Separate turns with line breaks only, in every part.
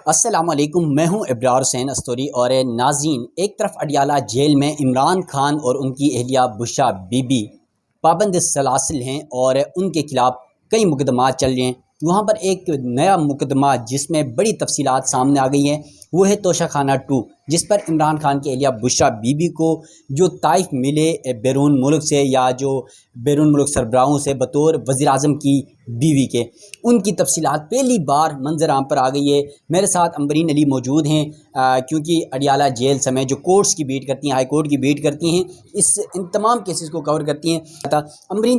السلام علیکم، میں ہوں ابرار حسین استوری۔ اور ناظرین، ایک طرف اڈیالہ جیل میں عمران خان اور ان کی اہلیہ بشرا بی بی پابند سلاسل ہیں اور ان کے خلاف کئی مقدمات چل رہے ہیں۔ وہاں پر ایک نیا مقدمہ جس میں بڑی تفصیلات سامنے آ گئی ہیں وہ ہے توشہ خانہ 2، جس پر عمران خان کی اہلیہ بشرا بی بی کو جو طائف ملے بیرون ملک سے یا جو بیرون ملک سربراہوں سے بطور وزیر اعظم کی بیوی کے، ان کی تفصیلات پہلی بار منظر عام پر آ گئی ہے۔ میرے ساتھ امبرین علی موجود ہیں، کیونکہ اڈیالہ جیل سمیت جو کورٹس کی بیٹ کرتی ہیں، ہائی کورٹ کی بیٹ کرتی ہیں، ان تمام کیسز کو کور کرتی ہیں۔ امبرین،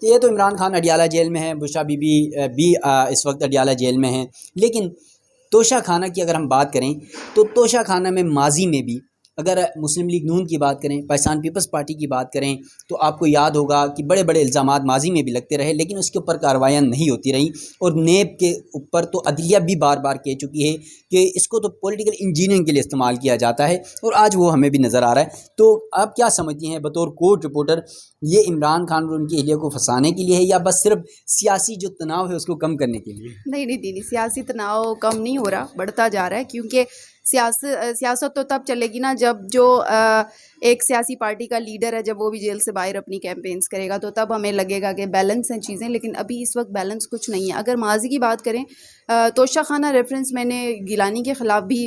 یہ تو عمران خان اڈیالہ جیل میں ہیں، بشرا بی بی بھی اس وقت اڈیالہ جیل میں ہیں، لیکن توشہ خانہ کی اگر ہم بات کریں تو توشہ خانہ میں ماضی میں بھی اگر مسلم لیگ نون کی بات کریں، پاکستان پیپلز پارٹی کی بات کریں، تو آپ کو یاد ہوگا کہ بڑے بڑے الزامات ماضی میں بھی لگتے رہے، لیکن اس کے اوپر کارروائیاں نہیں ہوتی رہیں۔ اور نیب کے اوپر تو عدلیہ بھی بار بار کہہ چکی ہے کہ اس کو تو پولیٹیکل انجینئرنگ کے لیے استعمال کیا جاتا ہے، اور آج وہ ہمیں بھی نظر آ رہا ہے۔ تو آپ کیا سمجھتی ہیں بطور کورٹ رپورٹر، یہ عمران خان اور ان کی اہلیہ کو پھنسانے کے لیے ہے یا بس صرف سیاسی جو تناؤ ہے اس کو کم کرنے کے لیے؟
نہیں، سیاسی تناؤ کم نہیں ہو رہا، بڑھتا جا رہا ہے، کیونکہ سیاست تو تب چلے گی نا جب جو ایک سیاسی پارٹی کا لیڈر ہے، جب وہ بھی جیل سے باہر اپنی کیمپینز کرے گا تو تب ہمیں لگے گا کہ بیلنس ہیں چیزیں، لیکن ابھی اس وقت بیلنس کچھ نہیں ہے۔ اگر ماضی کی بات کریں، توشہ خانہ ریفرنس میں نے گیلانی کے خلاف بھی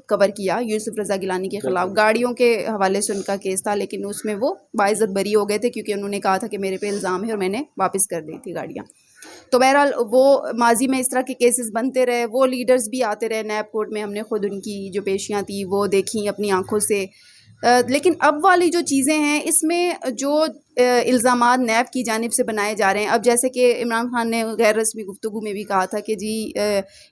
کور کیا، یوسف رضا گیلانی کے خلاف گاڑیوں کے حوالے سے ان کا کیس تھا، لیکن اس میں وہ باعزت بری ہو گئے تھے کیونکہ انہوں نے کہا تھا کہ میرے پہ الزام ہے اور میں نے واپس کر دی تھی گاڑیاں۔ تو بہرحال وہ ماضی میں اس طرح کے کیسز بنتے رہے، وہ لیڈرز بھی آتے رہے نیب کورٹ میں، ہم نے خود ان کی جو پیشیاں تھیں وہ دیکھیں اپنی آنکھوں سے۔ لیکن اب والی جو چیزیں ہیں اس میں جو الزامات نیب کی جانب سے بنائے جا رہے ہیں، اب جیسے کہ عمران خان نے غیر رسمی گفتگو میں بھی کہا تھا کہ جی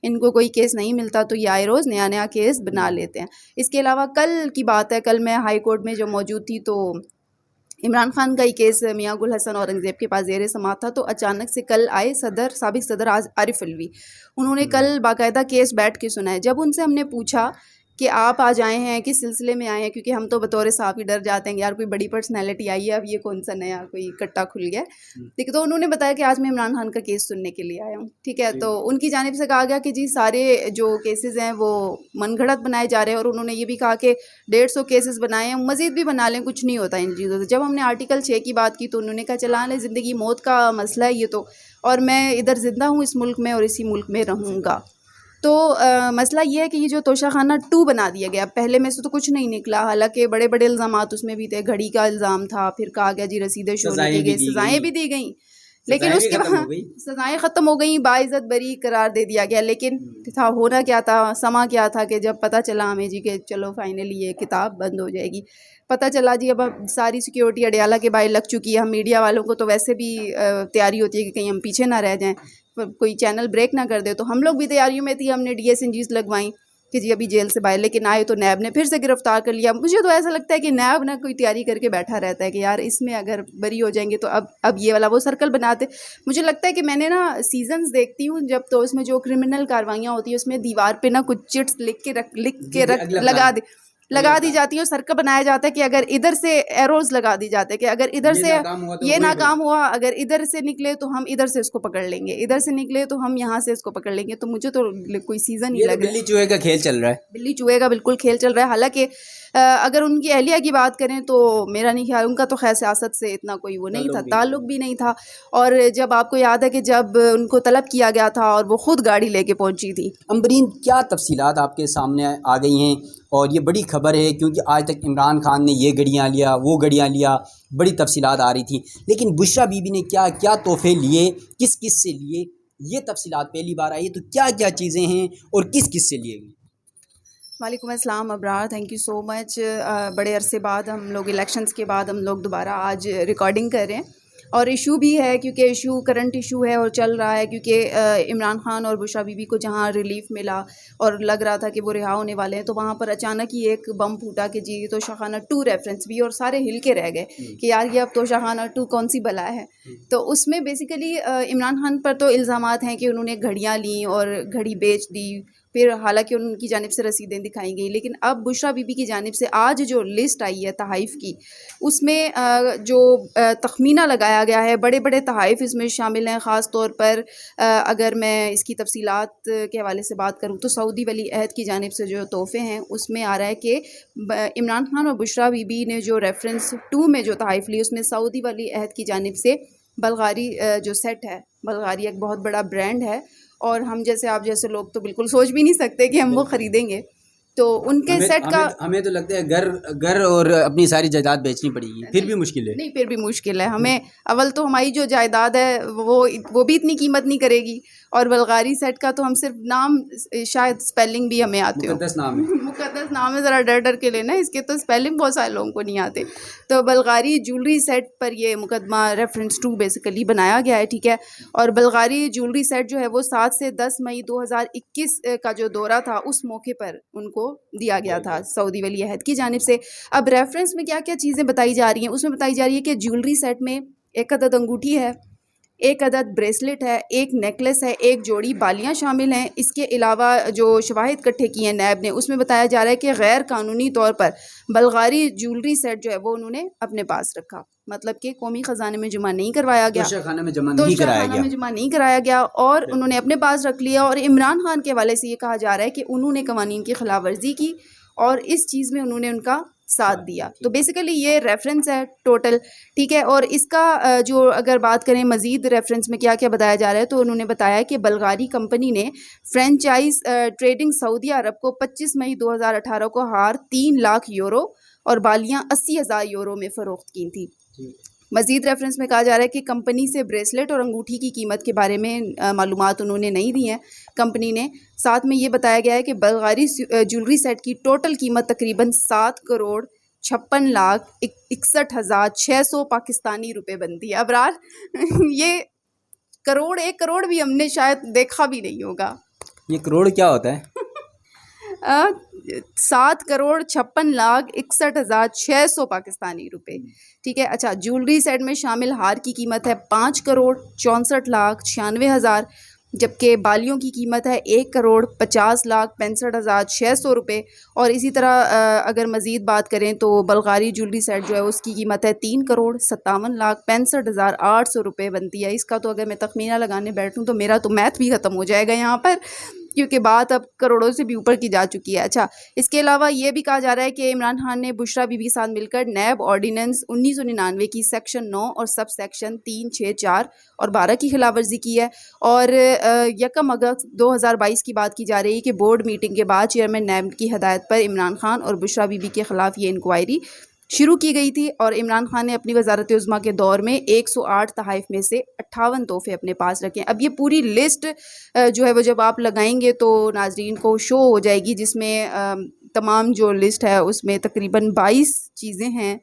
ان کو کوئی کیس نہیں ملتا تو یہ آئے روز نیا کیس بنا لیتے ہیں۔ اس کے علاوہ کل کی بات ہے، کل میں ہائی کورٹ میں جو موجود تھی تو عمران خان کا ہی کیس میاں گل حسن اورنگزیب کے پاس زیر سماعت تھا، تو اچانک سے کل آئے سابق صدر عارف علوی، انہوں نے کل باقاعدہ کیس بیٹھ کے سنا ہے۔ جب ان سے ہم نے پوچھا کہ آپ آج آئے ہیں کس سلسلے میں آئے ہیں، کیونکہ ہم تو بطور صحافی ڈر جاتے ہیں کہ یار کوئی بڑی پرسنالٹی آئی ہے، اب یہ کون سا نیا کوئی کٹا کھل گیا ہے، تو انہوں نے بتایا کہ آج میں عمران خان کا کیس سننے کے لیے آیا ہوں، ٹھیک ہے۔ تو ان کی جانب سے کہا گیا کہ جی سارے جو کیسز ہیں وہ من گھڑت بنائے جا رہے ہیں، اور انہوں نے یہ بھی کہا کہ 150 کیسز بنائے ہیں، مزید بھی بنا لیں، کچھ نہیں ہوتا ان چیزوں سے۔ جب ہم نے آرٹیکل 6 کی بات کی تو انہوں نے کہا چلا لیں، زندگی موت کا مسئلہ ہے یہ تو، اور میں ادھر زندہ ہوں اس ملک میں اور اسی ملک میں رہوں گا۔ تو مسئلہ یہ ہے کہ یہ جو توشہ خانہ 2 بنا دیا گیا، پہلے میں سے تو کچھ نہیں نکلا، حالانکہ بڑے بڑے الزامات اس میں بھی تھے، گھڑی کا الزام تھا، پھر کہا گیا جی رسیدیں شو نہیں کی گئی، سزائیں بھی دی گئیں، لیکن اس کے بعد سزائیں ختم ہو گئیں، باعزت بری قرار دے دیا گیا۔ لیکن تھا ہونا کیا تھا، سما کیا تھا کہ جب پتہ چلا ہمیں جی کہ چلو فائنلی یہ کتاب بند ہو جائے گی، پتہ چلا جی اب ساری سیکیورٹی اڈیالہ کے باہر لگ چکی ہے۔ ہم میڈیا والوں کو تو ویسے بھی تیاری ہوتی ہے کہ کہیں ہم پیچھے نہ رہ جائیں، کوئی چینل بریک نہ کر دے، تو ہم لوگ بھی تیاریوں میں تھی، ہم نے DSNGs لگوائیں کہ جی ابھی جیل سے باہر، لیکن آئے تو نیب نے پھر سے گرفتار کر لیا۔ مجھے تو ایسا لگتا ہے کہ نیب نہ کوئی تیاری کر کے بیٹھا رہتا ہے کہ یار اس میں اگر بری ہو جائیں گے تو اب یہ والا وہ سرکل بناتے۔ مجھے لگتا ہے کہ میں نے نا سیزنز دیکھتی ہوں جب، تو اس میں جو کرمنل کاروائیاں ہوتی ہیں اس میں دیوار پہ نا کچھ چٹس لکھ کے لگا دی جاتی ہے، اور سرکل بنایا جاتا ہے کہ اگر ادھر سے ایروز لگا دی جاتے ہیں کہ اگر ادھر سے یہ ناکام ہوا، اگر ادھر سے نکلے تو ہم ادھر سے اس کو پکڑ لیں گے، ادھر سے نکلے تو ہم یہاں سے اس کو پکڑ لیں گے۔ تو مجھے تو کوئی سیزن ہی لگ رہا ہے،
بلی چوہے کا کھیل چل رہا ہے،
بلی چوہے کا بالکل کھیل چل رہا ہے۔ حالانکہ اگر ان کی اہلیہ کی بات کریں تو میرا نہیں خیال، ان کا تو خیر سیاست سے اتنا کوئی وہ نہیں تھا، تعلق بھی نہیں تھا، اور جب آپ کو یاد ہے کہ جب ان کو طلب کیا گیا تھا اور وہ خود گاڑی لے کے پہنچی تھی۔
امبرین، کیا تفصیلات آپ کے سامنے آ گئی ہیں؟ اور یہ بڑی خبر ہے کیونکہ آج تک عمران خان نے یہ گڑیاں لیا، وہ گڑیاں لیا، بڑی تفصیلات آ رہی تھیں، لیکن بشرا بی بی نے کیا کیا تحفے لیے، کس کس سے لیے، یہ تفصیلات پہلی بار آئی ہے، تو کیا کیا چیزیں ہیں اور کس کس سے لیے گئی؟
وعلیکم السلام ابرار، تھینک یو سو مچ۔ بڑے عرصے بعد ہم لوگ الیکشنز کے بعد ہم لوگ دوبارہ آج ریکارڈنگ کر رہے ہیں، اور ایشو بھی ہے کیونکہ ایشو کرنٹ ایشو ہے اور چل رہا ہے، کیونکہ عمران خان اور بشرا بی بی کو جہاں ریلیف ملا اور لگ رہا تھا کہ وہ رہا ہونے والے ہیں، تو وہاں پر اچانک ہی ایک بم پھوٹا کہ جی توشہ خانہ 2 ریفرنس بھی، اور سارے ہل کے رہ گئے کہ یار یہ اب توشہ خانہ 2 کون سی بلا ہے۔ تو اس میں بیسیکلی عمران خان پر تو الزامات ہیں کہ انہوں نے گھڑیاں لیں اور گھڑی بیچ دی، پھر حالانکہ ان کی جانب سے رسیدیں دکھائی گئی، لیکن اب بشریٰ بی بی کی جانب سے آج جو لسٹ آئی ہے تحائف کی، اس میں جو تخمینہ لگایا گیا ہے، بڑے بڑے تحائف اس میں شامل ہیں. خاص طور پر اگر میں اس کی تفصیلات کے حوالے سے بات کروں تو سعودی ولی عہد کی جانب سے جو تحفے ہیں اس میں آ رہا ہے کہ عمران خان اور بشریٰ بی بی نے جو ریفرنس 2 میں جو تحائف لی، اس میں سعودی ولی عہد کی جانب سے بلغاری جو سیٹ ہے، بلغاری ایک بہت بڑا برانڈ ہے، اور ہم جیسے آپ جیسے لوگ تو بالکل سوچ بھی نہیں سکتے کہ ہم وہ خریدیں گے. تو ان کے سیٹ کا
ہمیں تو لگتا ہے گھر اور اپنی ساری جائیداد بیچنی پڑے گی، پھر بھی مشکل ہے.
نہیں، پھر بھی مشکل ہے. ہمیں اول تو ہماری جو جائیداد ہے وہ بھی اتنی قیمت نہیں کرے گی، اور بلغاری سیٹ کا تو ہم صرف نام، شاید سپیلنگ بھی ہمیں آتے ہو،
مقدس نام ہے.
مقدس نام ہے، ذرا ڈر کے لینا، اس کے تو سپیلنگ بہت سارے لوگوں کو نہیں آتے. تو بلغاری جولری سیٹ پر یہ مقدمہ ریفرنس 2 بیسیکلی بنایا گیا ہے، ٹھیک ہے. اور بلغاری جولری سیٹ جو ہے وہ 7 سے 10 مئی 2021 کا جو دورہ تھا اس موقع پر ان کو دیا گیا تھا سعودی ولی عہد کی جانب سے. اب ریفرنس میں کیا کیا چیزیں بتائی جا رہی ہیں، اس میں بتائی جا رہی ہے کہ جولری سیٹ میں 1 عدد انگوٹھی ہے، 1 عدد بریسلٹ ہے، 1 نیکلس ہے، 1 جوڑی بالیاں شامل ہیں. اس کے علاوہ جو شواہد کٹھے کیے ہیں نیب نے، اس میں بتایا جا رہا ہے کہ غیر قانونی طور پر بلغاری جولری سیٹ جو ہے وہ انہوں نے اپنے پاس رکھا، مطلب کہ قومی خزانے میں جمع نہیں کروایا گیا،
توشہ خانہ میں جمع
نہیں کرایا گیا، اور انہوں نے اپنے پاس رکھ لیا. اور عمران خان کے حوالے سے یہ کہا جا رہا ہے کہ انہوں نے قوانین کی خلاف ورزی کی اور اس چیز میں انہوں نے ان کا ساتھ دیا. تو بیسیکلی یہ ریفرنس ہے ٹوٹل، ٹھیک ہے. اور اس کا جو اگر بات کریں مزید ریفرنس میں کیا کیا بتایا جا رہا ہے، تو انہوں نے بتایا کہ بلغاری کمپنی نے فرینچائز ٹریڈنگ سعودی عرب کو 25 مئی 2018 کو ہار 3 لاکھ یورو اور بالیاں 80,000 یورو میں فروخت کی تھیں. مزید ریفرنس میں کہا جا رہا ہے کہ کمپنی سے بریسلٹ اور انگوٹھی کی قیمت کے بارے میں معلومات انہوں نے نہیں دی ہیں کمپنی نے. ساتھ میں یہ بتایا گیا ہے کہ بلغاری جولری سیٹ کی ٹوٹل قیمت تقریباً 7,56,61,600 پاکستانی روپے بنتی ہے. ابرار یہ ایک کروڑ بھی ہم نے شاید دیکھا بھی نہیں ہوگا.
یہ کروڑ کیا ہوتا ہے؟
7,56,61,600 پاکستانی روپے، ٹھیک ہے. اچھا، جولری سیٹ میں شامل ہار کی قیمت ہے 5,64,96,000، جبکہ بالیوں کی قیمت ہے 1,50,65,600 روپے. اور اسی طرح اگر مزید بات کریں تو بلغاری جولری سیٹ جو ہے اس کی قیمت ہے 3,57,65,800 روپے بنتی ہے. اس کا تو اگر میں تخمینہ لگانے بیٹھوں تو میرا تو میتھ بھی ختم ہو جائے گا یہاں پر، کیونکہ بات اب کروڑوں سے بھی اوپر کی جا چکی ہے. اچھا، اس کے علاوہ یہ بھی کہا جا رہا ہے کہ عمران خان نے بشریٰ بی بی کے ساتھ مل کر نیب آرڈیننس 1999 کی سیکشن 9 اور سب سیکشن 3, 6, 4 اور 12 کی خلاف ورزی کی ہے. اور 1 اگست 2022 کی بات کی جا رہی ہے کہ بورڈ میٹنگ کے بعد چیئرمین نیب کی ہدایت پر عمران خان اور بشریٰ بی بی کے خلاف یہ انکوائری شروع کی گئی تھی. اور عمران خان نے اپنی وزارت عظمیٰ کے دور میں 108 تحائف میں سے 58 تحفے اپنے پاس رکھے. اب یہ پوری لسٹ جو ہے وہ جب آپ لگائیں گے تو ناظرین کو شو ہو جائے گی، جس میں تمام جو لسٹ ہے اس میں تقریباً 22 چیزیں ہیں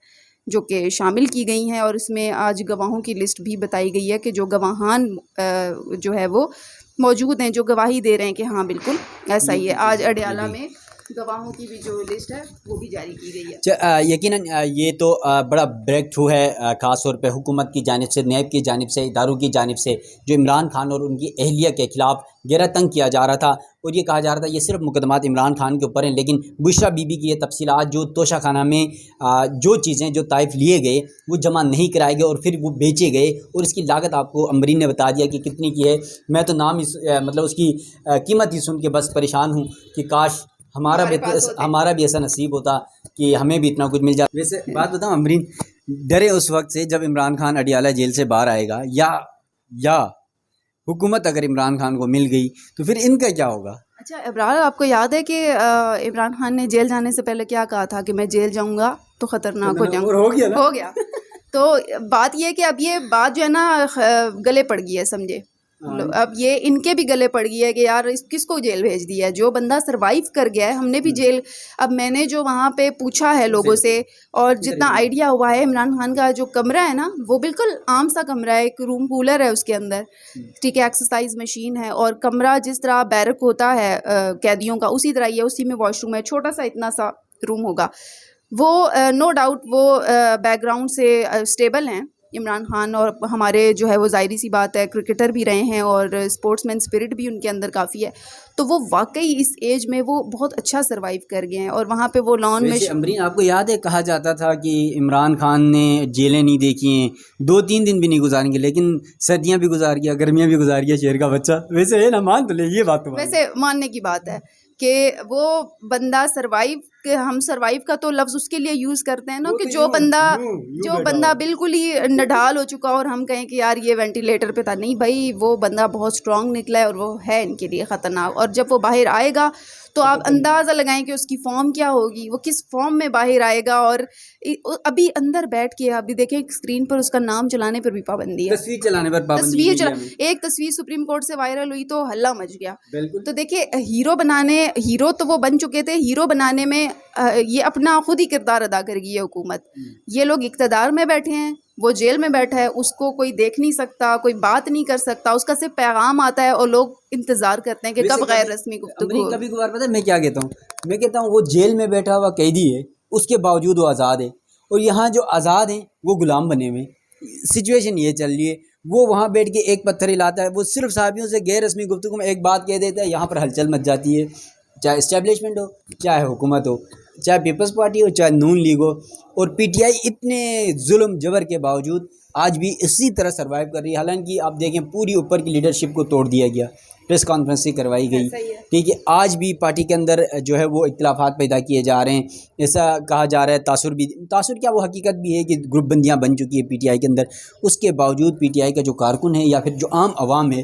جو کہ شامل کی گئی ہیں. اور اس میں آج گواہوں کی لسٹ بھی بتائی گئی ہے کہ جو گواہان جو ہے وہ موجود ہیں، جو گواہی دے رہے ہیں کہ ہاں بالکل ایسا ہی ہے. آج اڈیالہ میں گواہوں کی بھی جو لسٹ ہے وہ بھی جاری کی گئی ہے.
یقیناً یہ تو بڑا بریک تھرو ہے، خاص طور پہ حکومت کی جانب سے، نیب کی جانب سے، اداروں کی جانب سے، جو عمران خان اور ان کی اہلیہ کے خلاف گہرا تنگ کیا جا رہا تھا. اور یہ کہا جا رہا تھا یہ صرف مقدمات عمران خان کے اوپر ہیں، لیکن بشریٰ بی بی کی یہ تفصیلات، جو توشہ خانہ میں جو چیزیں، جو تحائف لیے گئے وہ جمع نہیں کرائے گئے اور پھر وہ بیچے گئے، اور اس کی لاگت آپ کو امبرین نے بتا دیا کہ کتنی کی ہے. میں تو نام مطلب اس کی قیمت ہی سن کے بس پریشان ہوں کہ کاش ہمارا بھی ایسا نصیب ہوتا کہ ہمیں بھی اتنا کچھ مل جاتا. ویسے بات بتاؤں امبرین، ڈرے اس وقت سے جب عمران خان اڈیالہ جیل سے باہر آئے گا، یا حکومت اگر عمران خان کو مل گئی تو پھر ان کا کیا ہوگا؟
اچھا ابرار، آپ کو یاد ہے کہ عمران خان نے جیل جانے سے پہلے کیا کہا تھا کہ میں جیل جاؤں گا تو خطرناک ہو جاؤں گا؟ ہو گیا. تو بات یہ ہے کہ اب یہ بات جو ہے نا گلے پڑ گئی ہے، سمجھے. اب یہ ان کے بھی گلے پڑ گئی ہے کہ یار کس کو جیل بھیج دیا ہے، جو بندہ سروائیو کر گیا ہے. ہم نے بھی جیل، اب میں نے جو وہاں پہ پوچھا ہے لوگوں سے اور جتنا آئیڈیا ہوا ہے، عمران خان کا جو کمرہ ہے نا وہ بالکل عام سا کمرہ ہے، ایک روم کولر ہے اس کے اندر، ٹھیک ہے، ایکسرسائز مشین ہے، اور کمرہ جس طرح بیرک ہوتا ہے قیدیوں کا اسی طرح ہی ہے. اسی میں واش روم ہے، چھوٹا سا اتنا سا روم ہوگا. وہ نو ڈاؤٹ وہ بیک گراؤنڈ سے اسٹیبل ہیں عمران خان اور ہمارے جو ہے وہ ظاہری سی بات ہے کرکٹر بھی رہے ہیں اور اسپورٹس مین اسپرٹ بھی ان کے اندر کافی ہے، تو وہ واقعی اس ایج میں وہ بہت اچھا سروائیو کر گئے ہیں. اور وہاں پہ وہ لان میں
امرین آپ کو یاد ہے کہا جاتا تھا کہ عمران خان نے جیلیں نہیں دیکھی ہیں، 2-3 دن بھی نہیں گزاریں گے، لیکن سردیاں بھی گزار گیا، گرمیاں بھی گزار گیا شہر کا بچہ. ویسے ہے نا، مان تو لے یہ بات تو
ویسے ماننے کی بات ہے کہ وہ بندہ سروائیو، ہم سروائیو کا تو لفظ اس کے لیے یوز کرتے ہیں نا کہ جو بندہ بالکل ہی نڈھال ہو چکا اور ہم کہیں کہ یار یہ وینٹیلیٹر پہ تھا. نہیں بھائی، وہ بندہ بہت اسٹرانگ نکلا ہے اور وہ ہے ان کے لیے خطرناک. اور جب وہ باہر آئے گا تو آپ اندازہ لگائیں کہ اس کی فارم کیا ہوگی، وہ کس فارم میں باہر آئے گا. اور ابھی اندر بیٹھ کے ابھی دیکھیں اسکرین پر اس کا نام چلانے پر بھی پابندی ہے،
تصویر چلانے پر پابندی.
ایک تصویر سپریم کورٹ سے وائرل ہوئی تو ہلہ مچ گیا.
بالکل.
تو دیکھیے ہیرو تو وہ بن چکے تھے، ہیرو بنانے میں یہ اپنا خود ہی کردار ادا کر گئی ہے حکومت. یہ لوگ اقتدار میں بیٹھے ہیں، وہ جیل میں بیٹھا ہے، اس کو کوئی دیکھ نہیں سکتا، کوئی بات نہیں کر سکتا، اس کا صرف پیغام آتا ہے اور لوگ انتظار کرتے ہیں کہ کب غیر رسمی گفتگو.
کبھی کبھار پتہ ہے میں کیا کہتا ہوں، میں کہتا ہوں وہ جیل میں بیٹھا ہوا قیدی ہے، اس کے باوجود وہ آزاد ہے، اور یہاں جو آزاد ہیں وہ غلام بنے ہوئے. سچویشن یہ چل رہی ہے، وہ وہاں بیٹھ کے ایک پتھر ہلاتا ہے، وہ صرف صحافیوں سے غیر رسمی گفتگو میں ایک بات کہہ دیتا ہے، یہاں پر ہلچل مچ جاتی ہے. چاہے اسٹیبلشمنٹ ہو، چاہے حکومت ہو، چاہے پیپلز پارٹی ہو، چاہے نون لیگ ہو. اور پی ٹی آئی اتنے ظلم جبر کے باوجود آج بھی اسی طرح سروائیو کر رہی ہے. حالانکہ آپ دیکھیں پوری اوپر کی لیڈرشپ کو توڑ دیا گیا، پریس کانفرنس کروائی گئی. ٹھیک ہے، آج بھی پارٹی کے اندر جو ہے وہ اختلافات پیدا کیے جا رہے ہیں. ایسا کہا جا رہا ہے تاثر کیا وہ حقیقت بھی ہے کہ گروپ بندیاں بن چکی ہے پی ٹی آئی کے اندر. اس کے باوجود پی ٹی آئی کا جو کارکن ہے یا پھر جو عام عوام ہے،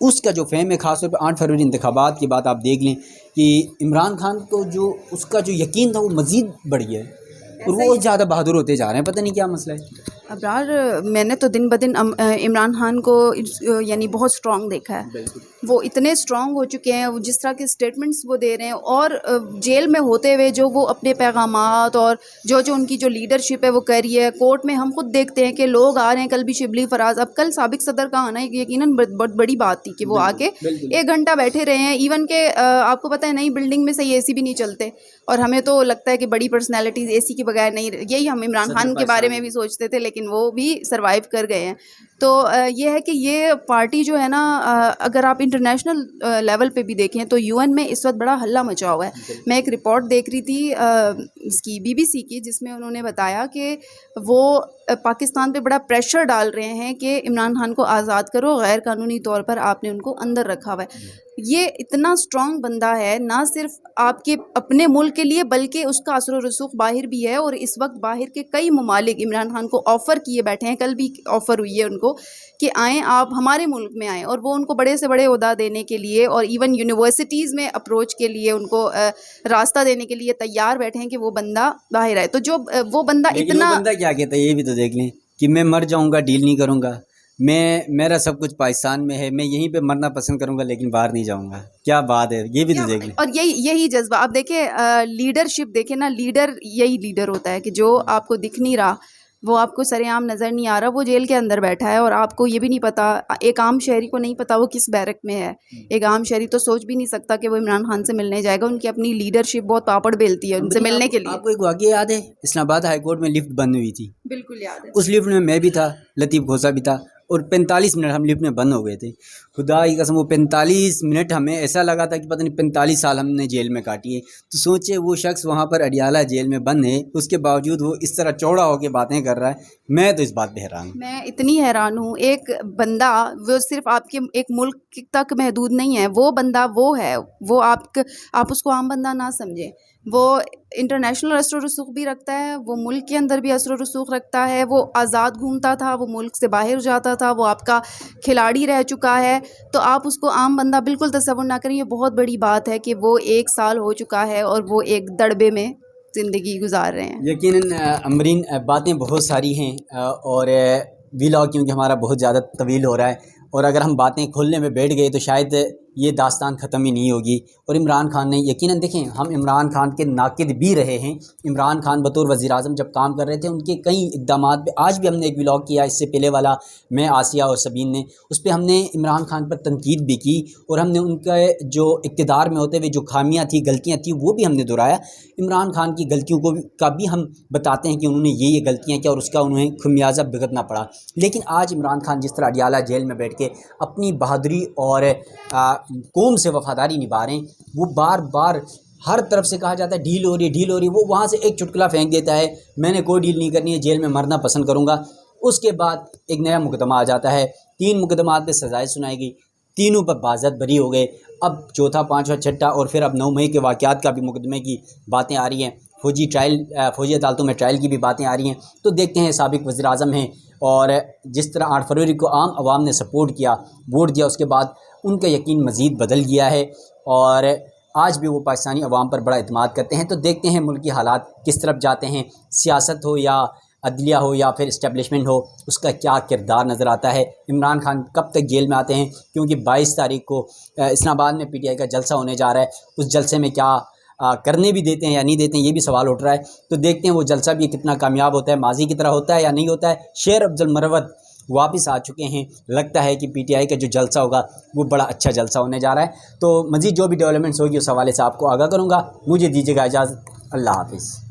اس کا جو فہم ہے، خاص طور پہ 8 فروری انتخابات کی بات آپ دیکھ لیں کہ عمران خان کو جو اس کا جو یقین تھا وہ مزید بڑھ گیا ہے اور وہ زیادہ بہادر ہوتے جا رہے ہیں. پتہ نہیں کیا مسئلہ ہے.
ابرار، میں نے تو دن بدن عمران خان کو یعنی بہت اسٹرانگ دیکھا ہے. وہ اتنے اسٹرانگ ہو چکے ہیں، وہ جس طرح کے اسٹیٹمنٹس وہ دے رہے ہیں، اور جیل میں ہوتے ہوئے جو وہ اپنے پیغامات اور جو ان کی جو لیڈرشپ ہے وہ کر رہی ہے. کورٹ میں ہم خود دیکھتے ہیں کہ لوگ آ رہے ہیں، کل بھی شبلی فراز، اب کل سابق صدر کا آنا یقیناً بہت بڑی بات تھی کہ وہ آ کے 1 گھنٹہ بیٹھے رہے ہیں. ایون کہ آپ کو پتہ ہے نئی بلڈنگ میں صحیح اے سی بھی نہیں چلتے، اور ہمیں تو لگتا ہے کہ بڑی پرسنالٹیز اے سی کے بغیر نہیں، یہی ہم عمران خان کے بارے میں بھی سوچتے تھے، لیکن وہ بھی سروائیو کر گئے ہیں. تو یہ ہے کہ یہ پارٹی جو ہے نا، اگر آپ انٹرنیشنل لیول پہ بھی دیکھیں تو یو این میں اس وقت بڑا ہلہ مچا ہوا ہے. میں ایک رپورٹ دیکھ رہی تھی اس کی BBC کی، جس میں انہوں نے بتایا کہ وہ پاکستان پہ بڑا پریشر ڈال رہے ہیں کہ عمران خان کو آزاد کرو، غیر قانونی طور پر آپ نے ان کو اندر رکھا ہوا ہے. یہ اتنا اسٹرانگ بندہ ہے، نہ صرف آپ کے اپنے ملک کے لیے بلکہ اس کا اثر و رسوخ باہر بھی ہے. اور اس وقت باہر کے کئی ممالک عمران خان کو آفر کیے بیٹھے ہیں، کل بھی آفر ہوئی ہے ان کو کہ آئیں آپ ہمارے ملک میں آئیں، اور وہ ان کو بڑے سے بڑے عہدہ دینے کے لیے اور ایون یونیورسٹیز میں اپروچ کے لیے ان کو راستہ دینے کے لیے تیار بیٹھے ہیں کہ وہ بندہ باہر آئے. تو جو وہ بندہ اتنا،
وہ بندہ کیا کہتا ہے یہ بھی تو دیکھ لیں کہ میں مر جاؤں گا ڈیل نہیں کروں گا، میرا سب کچھ پاکستان میں ہے، میں یہیں پہ مرنا پسند کروں گا لیکن باہر نہیں جاؤں گا. کیا بات ہے، یہ بھی تو دیکھ لیں.
اور یہی جذبہ آپ دیکھیں، لیڈرشپ دیکھیں نا، لیڈر یہی لیڈر ہوتا ہے کہ جو آپ کو دکھ نہیں رہا، وہ آپ کو سر عام نظر نہیں آ رہا، وہ جیل کے اندر بیٹھا ہے اور آپ کو یہ بھی نہیں پتا، ایک عام شہری کو نہیں پتا وہ کس بیرک میں ہے. ایک عام شہری تو سوچ بھی نہیں سکتا کہ وہ عمران خان سے ملنے جائے گا. ان کی اپنی لیڈرشپ بہت پاپڑ بیلتی ہے ان سے ملنے کے لیے.
آپ کو ایک واقعہ یاد ہے، اسلام آباد ہائی کورٹ میں لفٹ بند ہوئی تھی؟
بالکل یاد ہے.
اس لفٹ میں بھی تھا، لطیف گھوسا بھی تھا، اور 45 منٹ ہم لفٹ میں بند ہو گئے تھے. خدا کی قسم وہ 45 منٹ ہمیں ایسا لگا تھا کہ پتہ نہیں 45 سال ہم نے جیل میں کاٹی ہے. تو سوچے وہ شخص وہاں پر اڈیالہ جیل میں بند ہے، اس کے باوجود وہ اس طرح چوڑا ہو کے باتیں کر رہا ہے. میں تو اس بات پہ حیران ہوں.
میں اتنی حیران ہوں. ایک بندہ وہ صرف آپ کے ایک ملک تک محدود نہیں ہے، وہ بندہ وہ ہے، وہ آپ اس کو عام بندہ نہ سمجھیں. وہ انٹرنیشنل اثر و رسوخ بھی رکھتا ہے، وہ ملک کے اندر بھی اثر و رسوخ رکھتا ہے، وہ آزاد گھومتا تھا، وہ ملک سے باہر جاتا تھا، وہ آپ کا کھلاڑی رہ چکا ہے. تو آپ اس کو عام بندہ بالکل تصور نہ کریں. یہ بہت بڑی بات ہے کہ وہ 1 سال ہو چکا ہے اور وہ ایک دڑبے میں زندگی گزار رہے ہیں.
یقیناً امرین، باتیں بہت ساری ہیں اور ویلاگ کیونکہ ہمارا بہت زیادہ طویل ہو رہا ہے، اور اگر ہم باتیں کھولنے میں بیٹھ گئے تو شاید یہ داستان ختم ہی نہیں ہوگی۔ اور عمران خان نے یقیناً دیکھیں، ہم عمران خان کے ناقد بھی رہے ہیں۔ عمران خان بطور وزیر اعظم جب کام کر رہے تھے، ان کے کئی اقدامات پہ آج بھی ہم نے ایک ولاگ کیا، اس سے پہلے والا میں، آسیہ اور سبین نے، اس پہ ہم نے عمران خان پر تنقید بھی کی اور ہم نے ان کے جو اقتدار میں ہوتے ہوئے جو خامیاں تھیں، غلطیاں تھیں، وہ بھی ہم نے دہرایا۔ عمران خان کی غلطیوں کا بھی ہم بتاتے ہیں کہ انہوں نے یہ غلطیاں کیا اور اس کا انہیں خمیازہ بھگتنا پڑا۔ لیکن آج عمران خان جس طرح اڈیالہ جیل میں بیٹھ کے اپنی بہادری اور قوم سے وفاداری نبھا رہے ہیں، وہ بار بار ہر طرف سے کہا جاتا ہے ڈھیل ہو رہی ہے، ڈھیل ہو رہی ہے، وہ وہاں سے ایک چٹکلا پھینک دیتا ہے، میں نے کوئی ڈھیل نہیں کرنی ہے، جیل میں مرنا پسند کروں گا۔ اس کے بعد ایک نیا مقدمہ آ جاتا ہے، 3 مقدمات پہ سزائیں سنائی گئی، تینوں پر بازد بری ہو گئے۔ اب چوتھا، پانچواں، چھٹا اور پھر اب 9 مئی کے واقعات کا بھی مقدمے کی باتیں آ رہی ہیں، فوجی عدالتوں میں ٹرائل کی بھی باتیں آ رہی ہیں۔ تو دیکھتے ہیں، سابق وزیر اعظم ہیں اور جس طرح 8 فروری کو عام عوام نے سپورٹ کیا، ووٹ دیا، اس کے بعد ان کا یقین مزید بدل گیا ہے اور آج بھی وہ پاکستانی عوام پر بڑا اعتماد کرتے ہیں۔ تو دیکھتے ہیں ملک کی حالات کس طرف جاتے ہیں، سیاست ہو یا عدلیہ ہو یا پھر اسٹیبلشمنٹ ہو، اس کا کیا کردار نظر آتا ہے۔ عمران خان کب تک جیل میں آتے ہیں، کیونکہ 22 تاریخ کو اسلام آباد میں PTI کا جلسہ ہونے جا رہا ہے، اس جلسے میں کیا کرنے بھی دیتے ہیں یا نہیں دیتے ہیں، یہ بھی سوال اٹھ رہا ہے۔ تو دیکھتے ہیں وہ جلسہ بھی کتنا کامیاب ہوتا ہے، ماضی کی طرح ہوتا ہے یا نہیں ہوتا ہے۔ شیر افضل مروت واپس آ چکے ہیں، لگتا ہے کہ PTI کا جو جلسہ ہوگا وہ بڑا اچھا جلسہ ہونے جا رہا ہے۔ تو مزید جو بھی ڈیولپمنٹس ہوگی اس حوالے سے آپ کو آگاہ کروں گا۔ مجھے دیجیے گا اجازت، اللہ حافظ۔